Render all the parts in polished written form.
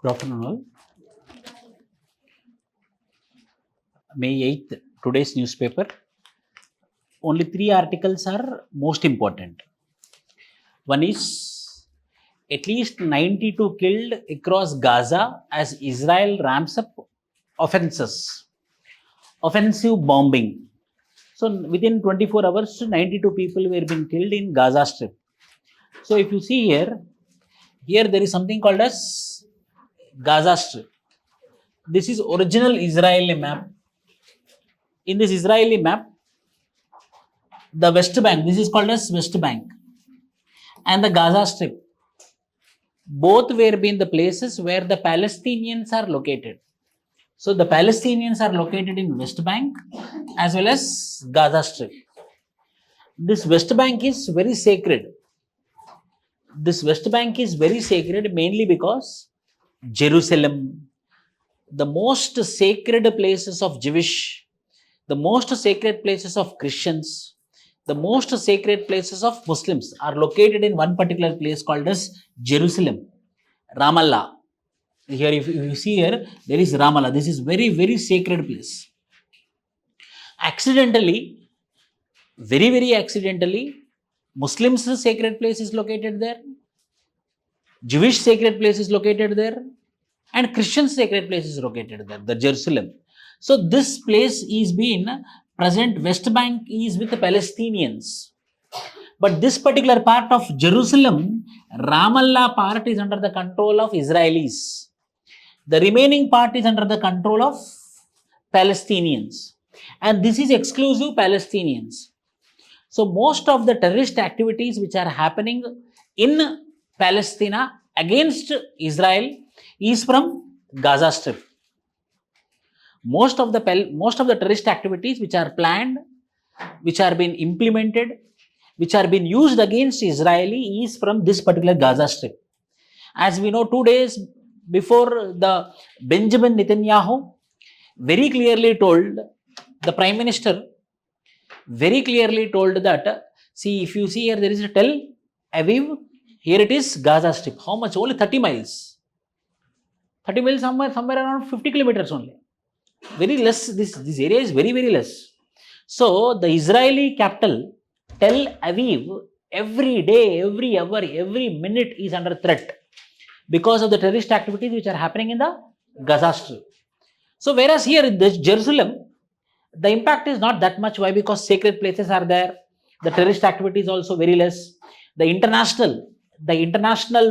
Good afternoon all. May 8th, today's newspaper. Only 3 articles are most important. One is at least 92 killed across Gaza as Israel ramps up offensive bombing. So within 24 hours, 92 people were being killed in Gaza Strip. So if you see here there is something called as Gaza Strip. This is original Israeli map. In this Israeli map, the West Bank, this is called as West Bank, and the Gaza Strip, both were being the places where the Palestinians are located. So the Palestinians are located in West Bank as well as Gaza Strip. This West Bank is very sacred. This West Bank is very sacred mainly because Jerusalem, the most sacred places of Jewish, the most sacred places of Christians, the most sacred places of Muslims are located in one particular place called as Jerusalem, Ramallah. Here, if you see here, there is Ramallah. This is very, very sacred place. Accidentally, very, very accidentally, Muslims' sacred place is located there, Jewish sacred place is located there, and Christian sacred place is located there, the Jerusalem. So this place is being present, West Bank is with the Palestinians. But this particular part of Jerusalem, Ramallah part is under the control of Israelis. The remaining part is under the control of Palestinians. And this is exclusive Palestinians. So most of the terrorist activities which are happening in Palestine against Israel is from Gaza Strip. Most of the terrorist activities which are planned, which are being implemented, which are being used against Israeli is from this particular Gaza Strip. As we know, 2 days before, the Benjamin Netanyahu very clearly told, the Prime Minister very clearly told that, see, if you see here, there is a Tel Aviv, here it is Gaza Strip. How much? Only 30 miles. 30 miles, somewhere around 50 kilometers only. Very less, this area is very, very less. So the Israeli capital, Tel Aviv, every day, every hour, every minute is under threat because of the terrorist activities which are happening in the Gaza Strip. So whereas here in this Jerusalem, the impact is not that much. Why? Because sacred places are there. The terrorist activity is also very less. The international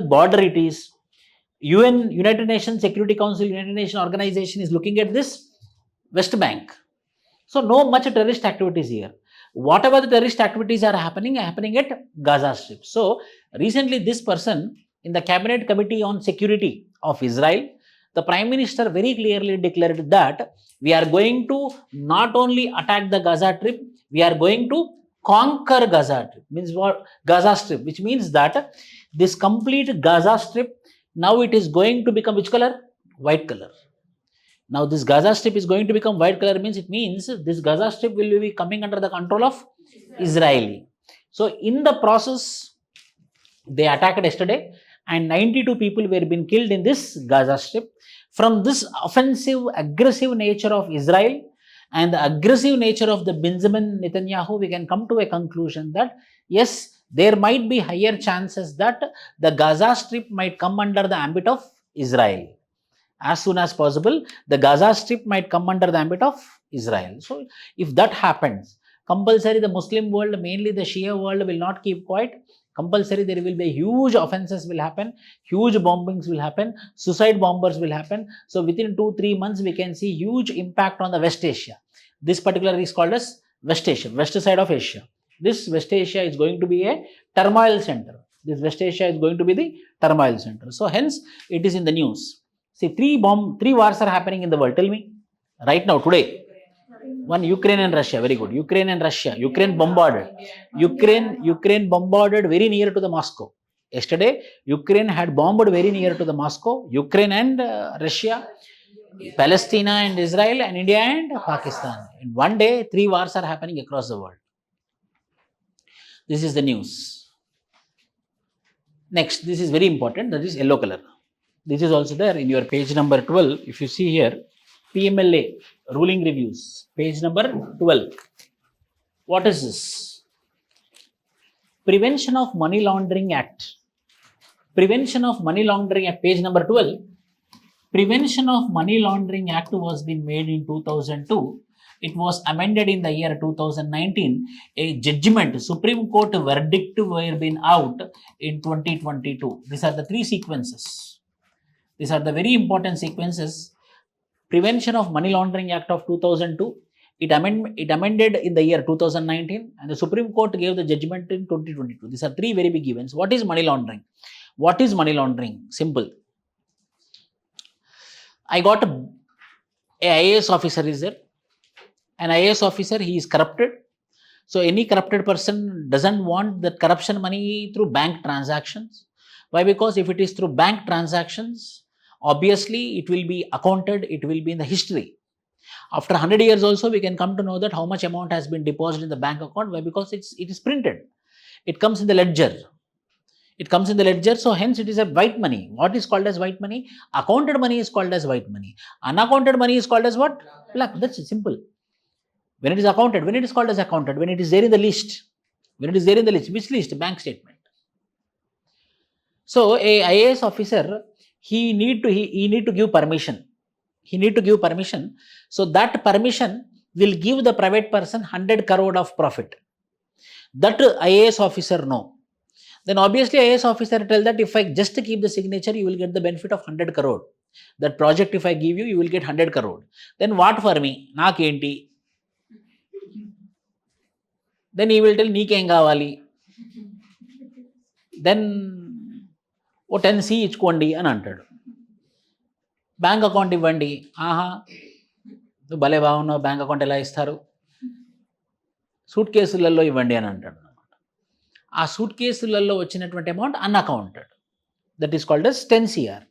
border it is. United Nations Security Council, United Nations organization is looking at this West Bank. So no much terrorist activities here. Whatever the terrorist activities are happening at Gaza Strip. So recently this person in the Cabinet Committee on Security of Israel, the Prime Minister very clearly declared that we are going to not only attack the Gaza Strip, we are going to conquer Gaza Strip. Means what? Gaza Strip, which means that this complete Gaza Strip, now it is going to become which color? White color. Now this Gaza Strip is going to become white color, means it means this Gaza Strip will be coming under the control of Israeli. So in the process, they attacked yesterday and 92 people were being killed in this Gaza Strip. From this offensive, aggressive nature of Israel and the aggressive nature of the Benjamin Netanyahu, we can come to a conclusion that yes, there might be higher chances that the Gaza Strip might come under the ambit of Israel. As soon as possible, the Gaza Strip might come under the ambit of Israel. So if that happens, compulsory the Muslim world, mainly the Shia world, will not keep quiet. Compulsory there will be huge offenses will happen, huge bombings will happen, suicide bombers will happen. So within 2-3 months, we can see huge impact on the West Asia. This particular is called as West Asia, west side of Asia. This West Asia is going to be a turmoil center. This West Asia is going to be the turmoil center. So hence, it is in the news. See, 3 wars are happening in the world. Tell me, right now, today. One, Ukraine and Russia. Very good. Ukraine and Russia. Ukraine bombarded. Ukraine bombarded very near to the Moscow. Yesterday, Ukraine had bombed very near to the Moscow. Ukraine and Russia, Palestine and Israel, and India and Pakistan. In one day, 3 wars are happening across the world. This is the news. Next, this is very important. That is yellow color. This is also there in your page number 12. If you see here, PMLA Ruling Reviews, page number 12. What is this? Prevention of Money Laundering Act. Prevention of Money Laundering at page number 12. Prevention of Money Laundering Act was been made in 2002. It was amended in the year 2019. A judgment, Supreme Court verdict were been out in 2022. These are the three sequences. These are the very important sequences. Prevention of Money Laundering Act of 2002. It amended in the year 2019, and the Supreme Court gave the judgment in 2022. These are three very big events. What is money laundering? What is money laundering? Simple. I got a IAS officer is there. An IAS officer, he is corrupted. So any corrupted person doesn't want that corruption money through bank transactions. Why? Because if it is through bank transactions, obviously it will be accounted, it will be in the history. After 100 years also, we can come to know that how much amount has been deposited in the bank account. Why? Because it is printed. It comes in the ledger. It comes in the ledger, so hence it is a white money. What is called as white money? Accounted money is called as white money. Unaccounted money is called as what? Black. That's simple. When it is accounted, when it is called as accounted, when it is there in the list. When it is there in the list, which list? Bank statement. So a IAS officer, he need to give permission. He need to give permission. So that permission will give the private person 100 crore of profit. That IAS officer know. Then obviously IAS officer tell that if I just keep the signature, you will get the benefit of 100 crore. That project if I give you, you will get 100 crore. Then what for me? Naakenti. Then he will tell నీకేం కావాలి. Then ఓ 10C ఇచ్చుకోండి అని అంటాడు. Bank account ఇవ్వండి. ఆహా, నువ్వు భలే బాగున్నావు, బ్యాంక్ అకౌంట్ ఎలా ఇస్తారు? సూట్ కేసులలో ఇవ్వండి అని అంటాడు అనమాట. ఆ సూట్ కేసులలో వచ్చినటువంటి amount unaccounted. That is called as 10CR.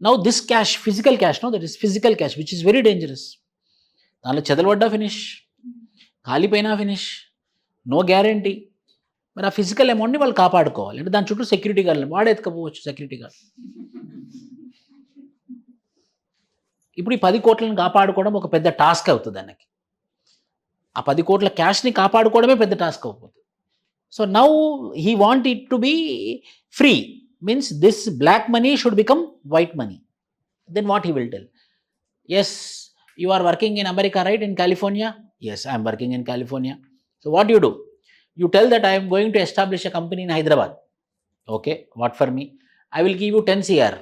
Now this cash, physical cash, know that is physical cash which is very dangerous. దానిలో చెదలబడ్డా ఫినిష్, కాలిపోయినా ఫినిష్, నో గ్యారంటీ. మరి ఆ ఫిజికల్ అమౌంట్ని వాళ్ళు కాపాడుకోవాలి. అంటే దాని చుట్టూ సెక్యూరిటీ గార్డులు వాడే ఎత్తుకపోవచ్చు, సెక్యూరిటీ గార్డు. ఇప్పుడు ఈ 10 కోట్లను కాపాడుకోవడం ఒక పెద్ద టాస్క్ అవుతుంది ఆయనకి. ఆ 10 కోట్ల క్యాష్ని కాపాడుకోవడమే పెద్ద టాస్క్ అవుతుంది. So now he want it to be free, means this black money should become white money. Then what he will tell? Yes, you are working in America, right? In California? Yes, I'm working in California. So what you do? You tell that I am going to establish a company in Hyderabad. Okay, what for me? I will give you 10 CR.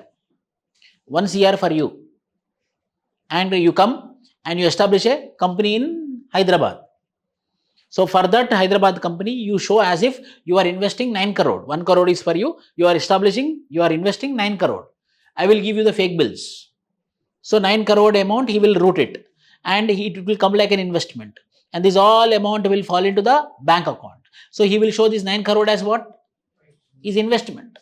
1 CR for you. And you come and you establish a company in Hyderabad. So for that Hyderabad company, you show as if you are investing 9 crore. 1 crore is for you. You are investing 9 crore. I will give you the fake bills. So 9 crore amount, he will route it. And it will come like an investment. And this all amount will fall into the bank account. So he will show this 9 crore as what? Is investment.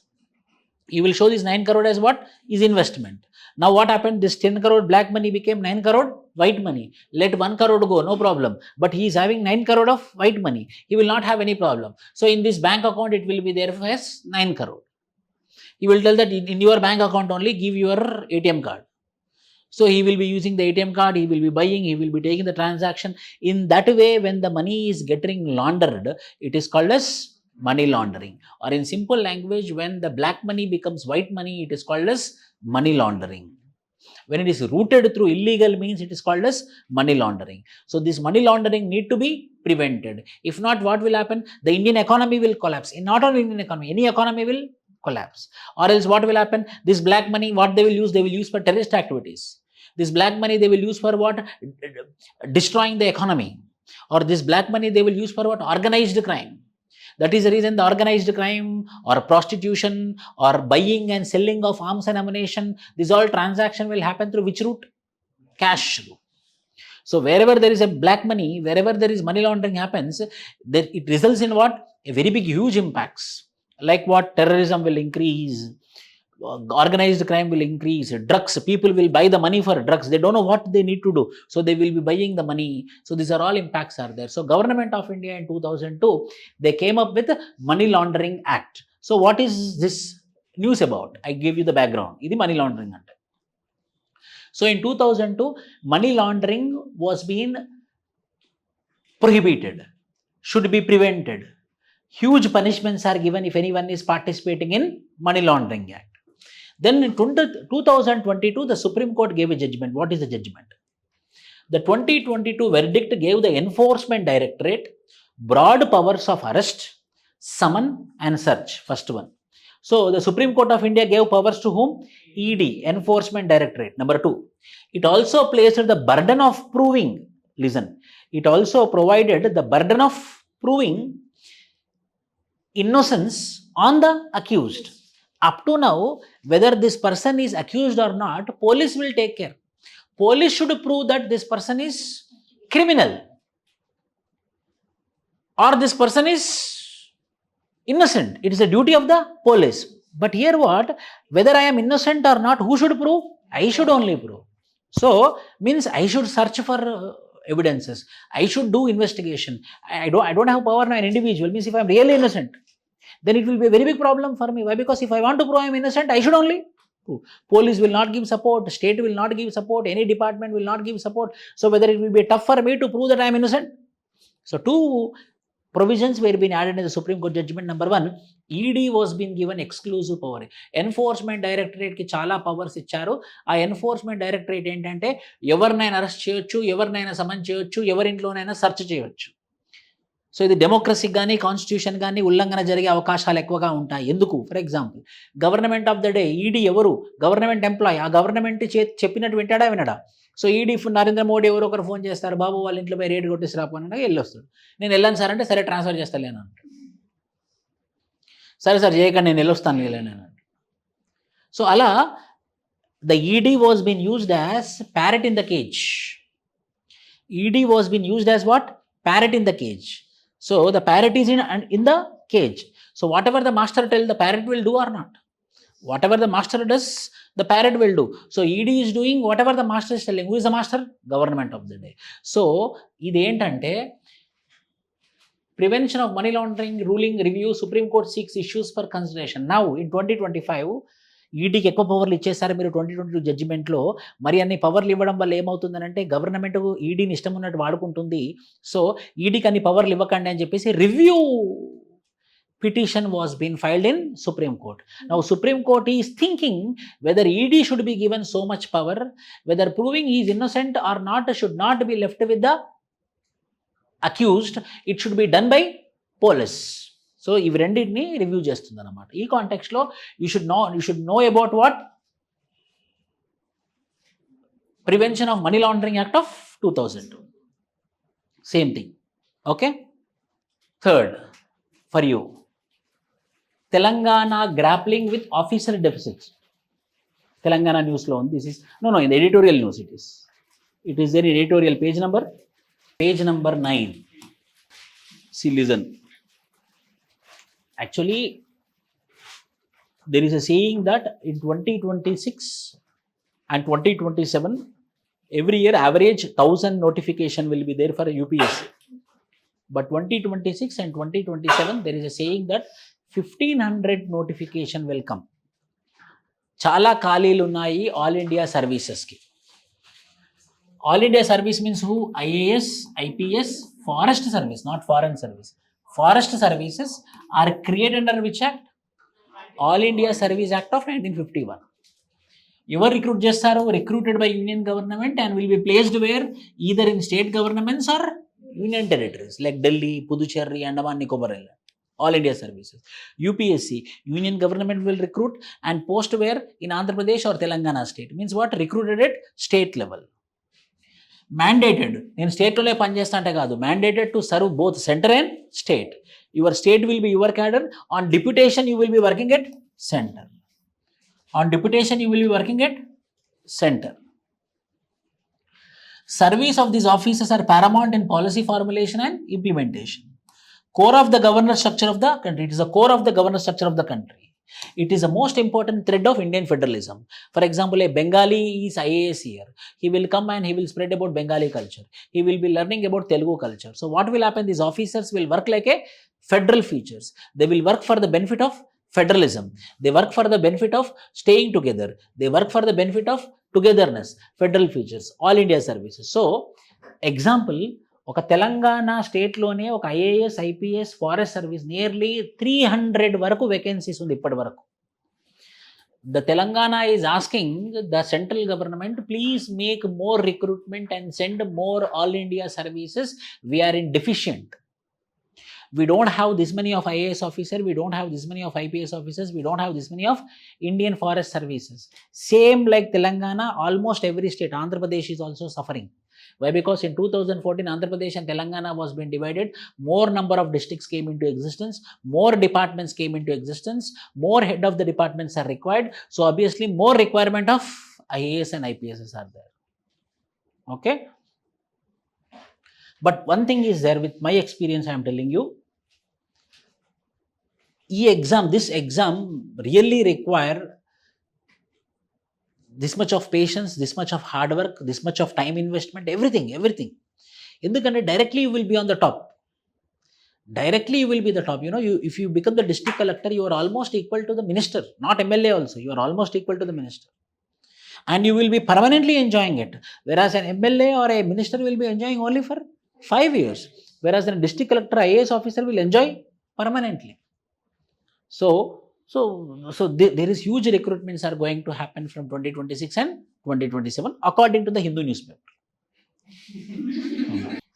He will show this 9 crore as what? Is investment. Now what happened? This 10 crore black money became 9 crore white money. Let 1 crore go, no problem. But he is having 9 crore of white money. He will not have any problem. So in this bank account, it will be there as 9 crore. He will tell that in your bank account only, give your ATM card. So he will be using the ATM card, he will be buying, he will be taking the transaction. In that way, when the money is getting laundered, it is called as money laundering. Or in simple language, when the black money becomes white money, it is called as money laundering. When it is routed through illegal means, it is called as money laundering. So this money laundering need to be prevented. If not, what will happen? The Indian economy will collapse. Not only Indian economy, any economy will collapse. Or else what will happen? This black money, what they will use for terrorist activities. This black money they will use for what? Destroying the economy. Or this black money they will use for what? Organized crime. That is the reason the organized crime or prostitution or buying and selling of arms and ammunition, this all transaction will happen through which route? Cash route. So wherever there is a black money, wherever there is money laundering happens, it results in what? A very big, huge impacts. Like what? Terrorism will increase. Organized crime will increase, drugs, people will buy the money for drugs, they don't know what they need to do, so they will be buying the money. So these are all impacts are there. So Government of India in 2002, they came up with Money Laundering Act. So what is this news about. I give you the background. ఇది money laundering అంటే. So in 2002 money laundering was been prohibited, should be prevented. Huge punishments are given if anyone is participating in money laundering act. Then in 2022 the Supreme Court gave a judgment. What is the judgment? The 2022 verdict gave the Enforcement Directorate broad powers of arrest, summon and search. First one. So the Supreme Court of India gave powers to whom? ED, Enforcement Directorate. Number 2, it also placed the burden of proving. Listen, it also provided the burden of proving innocence on the accused. Up to now, whether this person is accused or not, police will take care. Police should prove that this person is criminal or this person is innocent. It is a duty of the police. But here what? Whether I am innocent or not, who should prove? I should only prove. So, means I should search for evidences. I should do investigation. I don't have power now, an individual. Means if I am really innocent, then it will be a very big problem for me. Why? Because if I want to prove I am innocent, I should only prove. Police will not give support. State will not give support. Any department will not give support. So whether it will be tough for me to prove that I am innocent. So two provisions were being added in the Supreme Court judgment. Number 1, ED was being given exclusive power. Enforcement Directorate కి చాలా powers ఇచ్చారు. ఆ enforcement directorate ఏంటంటే ఎవరినైనా arrest చేయొచ్చు, ఎవరినైనా సమన్ చేయొచ్చు, ఎవరింట్లోనైనా search చేయొచ్చు. సో ఇది డెమోక్రసీకి కానీ కాన్స్టిట్యూషన్ కానీ ఉల్లంఘన జరిగే అవకాశాలు ఎక్కువగా ఉంటాయి. ఎందుకు? For example, government of the day ED ఎవరు? Government employee. ఆ గవర్నమెంట్ చెప్పినట్టు వింటాడా వినడా? సో ఈడీ నరేంద్ర మోడీ ఎవరో ఒకరు ఫోన్ చేస్తారు, బాబు వాళ్ళ ఇంట్లో పోయి రేటు కొట్టేసి రాపోనగా వెళ్ళొస్తాడు. నేను వెళ్ళాను సార్ అంటే, సరే ట్రాన్స్ఫర్ చేస్తాను అంటాడు. సరే సార్ చేయకండి, నేను వెళ్ళొస్తాను వెళ్ళాను. సో అలా the ED was been used as parrot in the cage. ED was being used as what? Parrot in the cage. So the parrot is in the cage. So whatever the master tells, the parrot will do or not? Whatever the master does, the parrot will do. So ED is doing whatever the master is telling. Who is the master? Government of the day. So ఇదేంటంటే prevention of money laundering ruling review, Supreme Court seeks issues for consideration. Now in 2025 ఈడీకి ఎక్కువ పవర్లు ఇచ్చేసారు మీరు 2022 జడ్జిమెంట్లో. మరి అన్ని పవర్లు ఇవ్వడం వల్ల ఏమవుతుందనంటే government ఈడీని ఇష్టం ఉన్నట్టు వాడుకుంటుంది. సో ఈడీకి అన్ని పవర్లు ఇవ్వకండి అని చెప్పేసి review petition was being filed in Supreme Court. Now Supreme Court is thinking whether ED should be given so much power, whether proving he is innocent or not should not be left with the accused. It should be done by police. So ఇవి రెండింటిని review చేస్తుంది అన్నమాట. ఈ కాంటెక్స్ట్లో you should know about what? Prevention of money laundering act of 2002. Same thing. Okay. Third for you, Telangana grappling with officer deficits. Telangana న్యూస్లో ఉంది. This is no in the editorial news. It is there editorial page number 9. See, listen. Actually, there is a saying that in 2026 and 2027, every year average 1000 notification will be there for UPSC. But 2026 and 2027, there is a saying that 1500 notification will come. చాలా ఖాళీలు ఉన్నాయి all India సర్వీసెస్కి. All India service means who? IAS, IPS, forest service, not foreign service. Forest services are created under which act? All India Service Act of 1951. ఎవరు recruit చేస్తారు? Recruited by union government and will be placed where either in state governments or union territories like Delhi, Puducherry, Andaman Nicobar island. All India services. UPSC, Union Government will recruit and post where? In Andhra Pradesh or Telangana state. Means what? Recruited at state level. Mandated, నేను స్టేట్లోనే పనిచేస్తా అంటే కాదు, mandated to serve both center and state. Your state will be your cadre. On deputation you will be working at center. On deputation you will be working at center. Service of these officers are paramount in policy formulation and implementation. Core of the governance structure of the country. It is the core of the governance structure of the country. It is the most important thread of Indian federalism. For example, a Bengali is IAS here. He will come and he will spread about Bengali culture. He will be learning about Telugu culture. So what will happen? These officers will work like a federal features. They will work for the benefit of federalism. They work for the benefit of staying together. They work for the benefit of togetherness, federal features, all India services. So, example, ఒక తెలంగాణ స్టేట్లోనే ఒక IAS IPS forest service nearly 300 వరకు vacancies ఉంది ఇప్పటి వరకు. The Telangana is asking the central government, please make more recruitment and send more all India services. We are in deficient. We don't have this many of IAS officer, we don't have this many of IPS officers, we don't have this many of Indian forest services. Same like Telangana, almost every state, Andhra Pradesh is also suffering. Why? Because in 2014, Andhra Pradesh and Telangana was being divided, more number of districts came into existence, more departments came into existence, more head of the departments are required. So obviously more requirement of IAS and IPS are there. Okay? But one thing is there, with my experience I am telling you, this exam really require this much of patience, this much of hard work, this much of time investment, everything. Endukante directly you will be on the top. Directly you will be the top. You know, if you become the district collector, you are almost equal to the minister, not MLA also. You are almost equal to the minister. And you will be permanently enjoying it. Whereas an MLA or a minister will be enjoying only for 5 years. Whereas a district collector, IAS officer will enjoy permanently. So there is huge recruitments are going to happen from 2026 and 2027 according to the Hindu newspaper.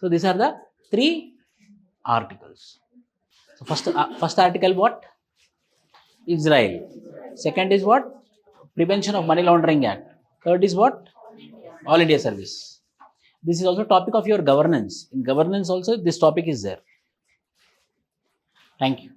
So these are the 3 articles. So first article what? Israel. Second is what? Prevention of Money Laundering Act. Third is what? All India Service. This is also topic of your governance. In governance also this topic is there. Thank you.